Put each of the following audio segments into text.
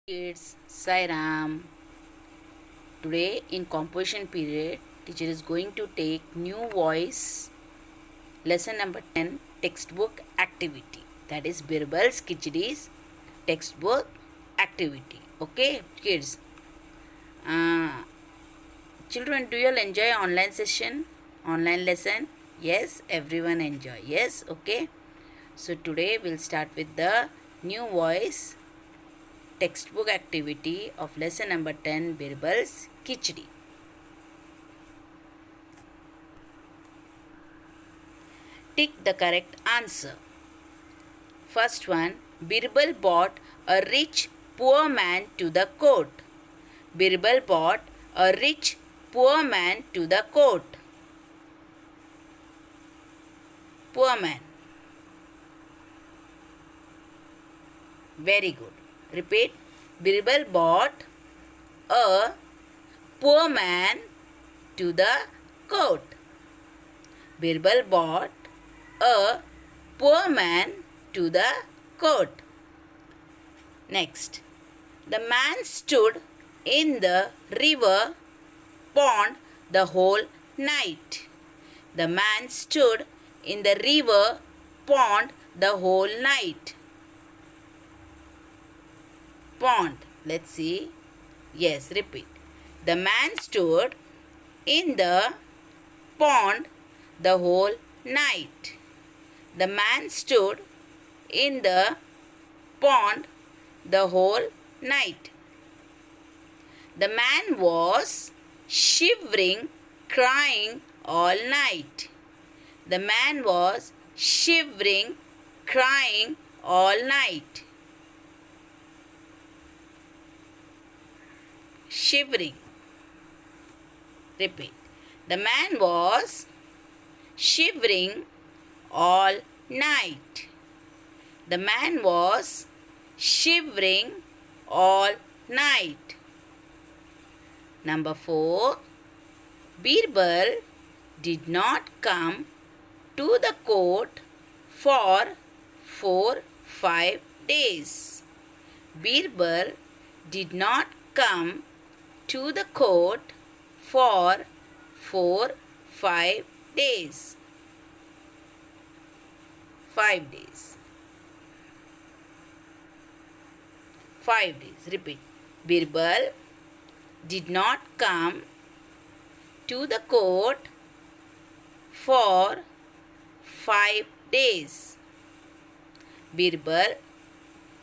Kids, Sai Ram. Today in composition period, teacher is going to take new voice lesson number 10 textbook activity. That is Birbal's Kichdi's textbook activity. Okay, kids. Uh, Children, do you all enjoy online session? Online lesson? Yes, everyone enjoy. Yes, okay. So today we'll start with the new voice textbook activity of lesson number 10 Birbal's Kichdi. Tick the correct answer. First one, Birbal bought a rich poor man to the court. Birbal bought a rich poor man to the court. Poor man. Very good. Repeat. Birbal bought a poor man to the court. Birbal bought a poor man to the court. Next. The man stood in the river pond the whole night. The man stood in the river pond the whole night. Pond. Let's see. Yes, repeat. The man stood in the pond the whole night. The man stood in the pond the whole night. The man was shivering, crying all night. The man was shivering, crying all night. Shivering. Repeat. The man was shivering all night. The man was shivering all night. Number 4. Birbal did not come to the court for 4-5 days. Birbal did not come to the court for 4-5 days. 5 days. 5 days. Repeat. Birbal did not come to the court for 5 days. Birbal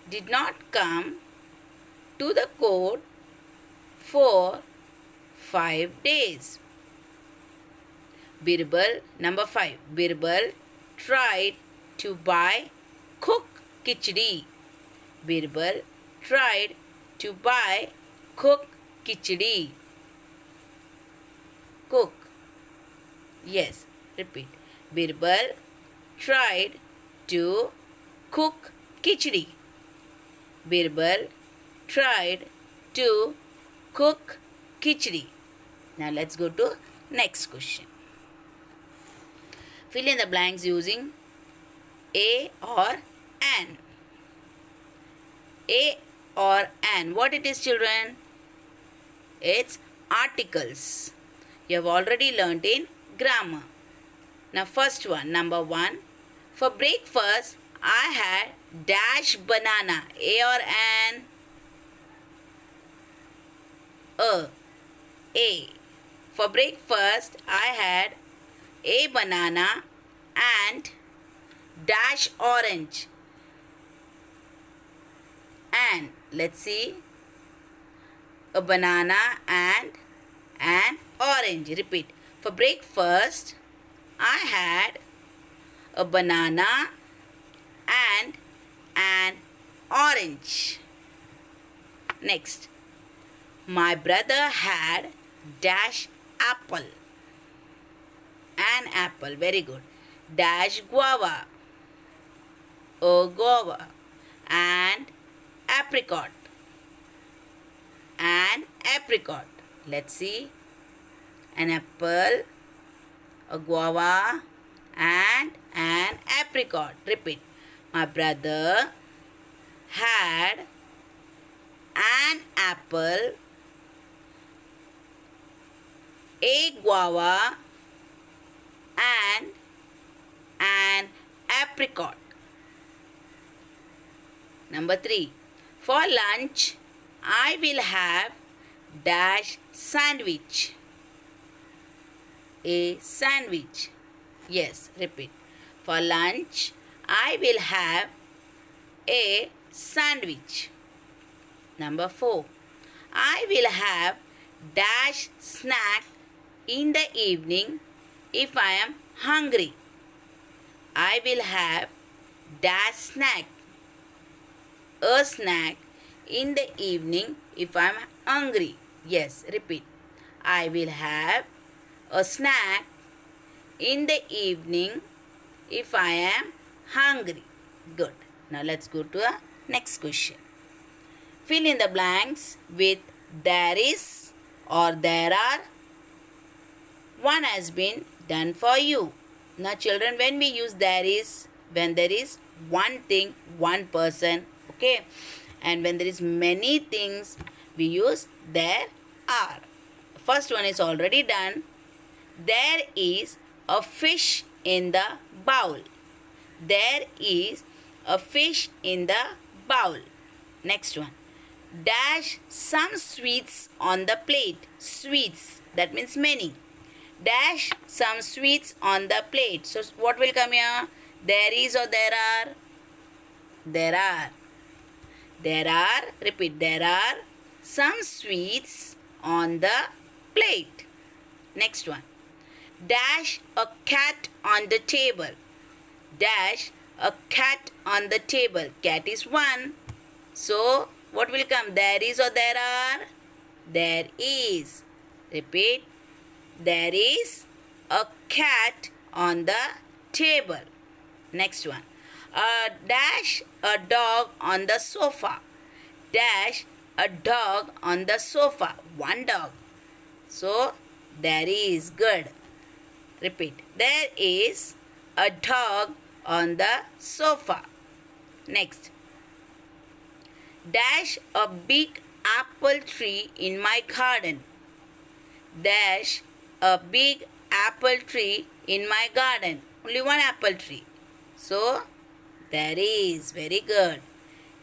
did not come to the court for 5 days. Birbal, number 5. Birbal tried to buy cook khichdi. Birbal tried to buy cook khichdi. Cook. Yes, repeat. Birbal tried to cook khichdi. Birbal tried to cook khichdi. Now let's go to next question. Fill in the blanks using a or an. A or an. What it is, children? It's articles. You have already learnt in grammar. Now first one, number 1. For breakfast, I had dash banana. A or an? A. For breakfast, I had a banana and dash orange. And let's see. A banana and an orange. Repeat. For breakfast, I had a banana and an orange. Next. My brother had dash apple. An apple. Very good. Dash guava. A guava. And apricot. An apricot. Let's see. An apple, a guava, and an apricot. Repeat. My brother had an apple, a guava, and an apricot. Number 3. For lunch, I will have dash sandwich. A sandwich. Yes, repeat. For lunch, I will have a sandwich. Number 4. I will have dash snack in the evening if I am hungry. I will have dash snack, a snack in the evening if I am hungry. Yes, repeat. I will have a snack in the evening if I am hungry. Good. Now let's go to the next question. Fill in the blanks with there is or there are. One has been done for you. Now children, when we use there is, when there is one thing, one person, okay, and when there is many things, we use there are. First one is already done. There is a fish in the bowl. There is a fish in the bowl. Next one. Dash some sweets on the plate. Sweets, that means many. Dash some sweets on the plate. So what will come here? There is or there are? There are. There are, repeat, there are some sweets on the plate. Next one. Dash a cat on the table. Dash a cat on the table. Cat is one. So what will come? There is or there are? There is. Repeat. There is a cat on the table. Next one. Dash a dog on the sofa. Dash a dog on the sofa. One dog. So there is. Good. Repeat. There is a dog on the sofa. Next. Dash a big apple tree in my garden. Dash a big apple tree in my garden. Only one apple tree. So there is. Very good.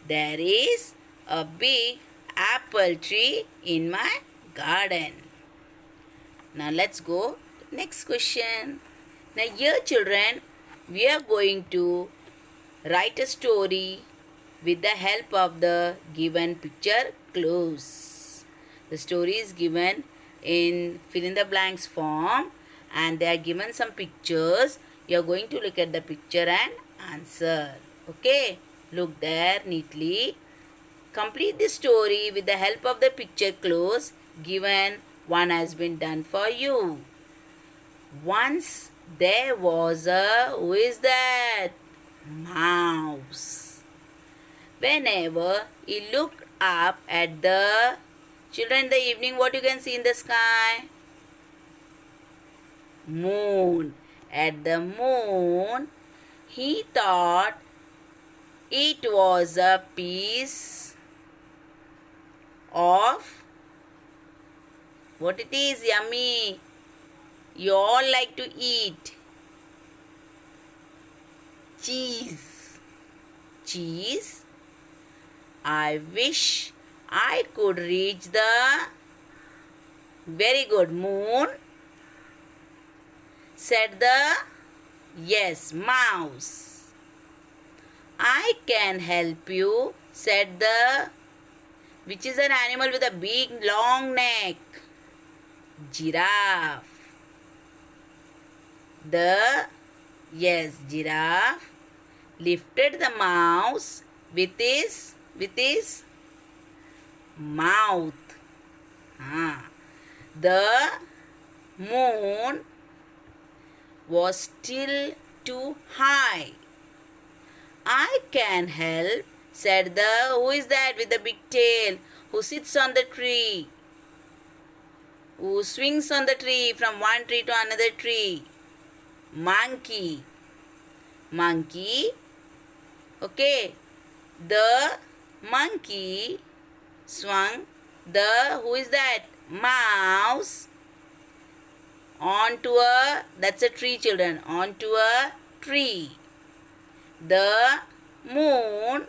There is a big apple tree in my garden. Now let's go next question. Now here children, we are going to write a story with the help of the given picture clues. The story is given in fill in the blanks form and they are given some pictures. You are going to look at the picture and answer. Okay, look there neatly. Complete the story with the help of the picture clues given. One has been done for you. Once there was a, who is that? Mouse. Whenever he looked up at the children in the evening, what you can see in the sky? Moon. At the moon, he thought it was a piece of what it is, yummy. You all like to eat. Cheese. Cheese. I wish I could reach the very good moon, said the yes mouse. I can help you, said the which is an animal with a big long neck, giraffe. The yes giraffe lifted the mouse with his mouth. The moon was still too high. I can help, said the who is that with the big tail, who sits on the tree, who swings on the tree from one tree to another tree? Monkey. Monkey. Okay. The monkey swung who is that? Mouse onto a, that's a tree, children, onto a tree. The moon,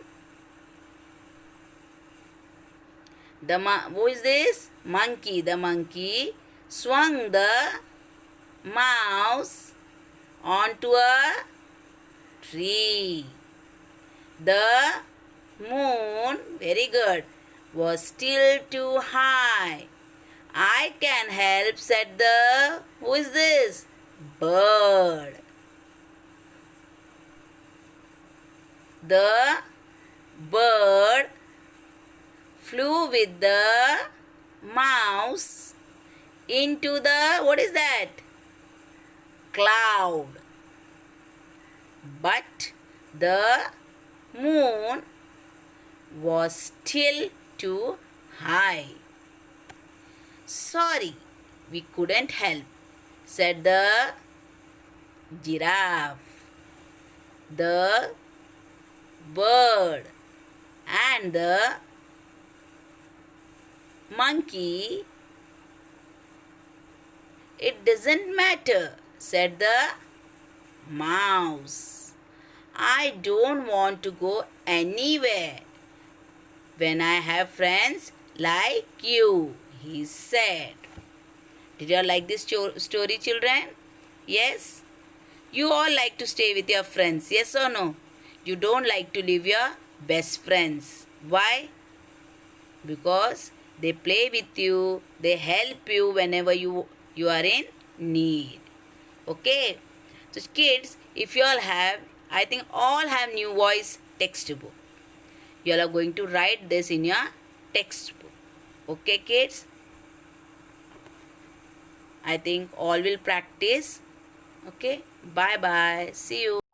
who is this? Monkey. The monkey swung the mouse onto a tree. The moon, very good, was still too high. I can help, said the, who is this? Bird. The bird flew with the mouse into the, what is that? Cloud. But the moon was still too high. Sorry, we couldn't help, said the giraffe. The bird and the monkey, it doesn't matter, said the mouse. I don't want to go anywhere when I have friends like you, he said. Did you all like this story, children? Yes? You all like to stay with your friends, yes or no? You don't like to leave your best friends. Why? Because they play with you, they help you whenever you are in need. Okay? So kids, if you all have, I think all have New Voice textbook. You all are going to write this in your textbook. Okay, kids? I think all will practice. Okay? Bye-bye. See you.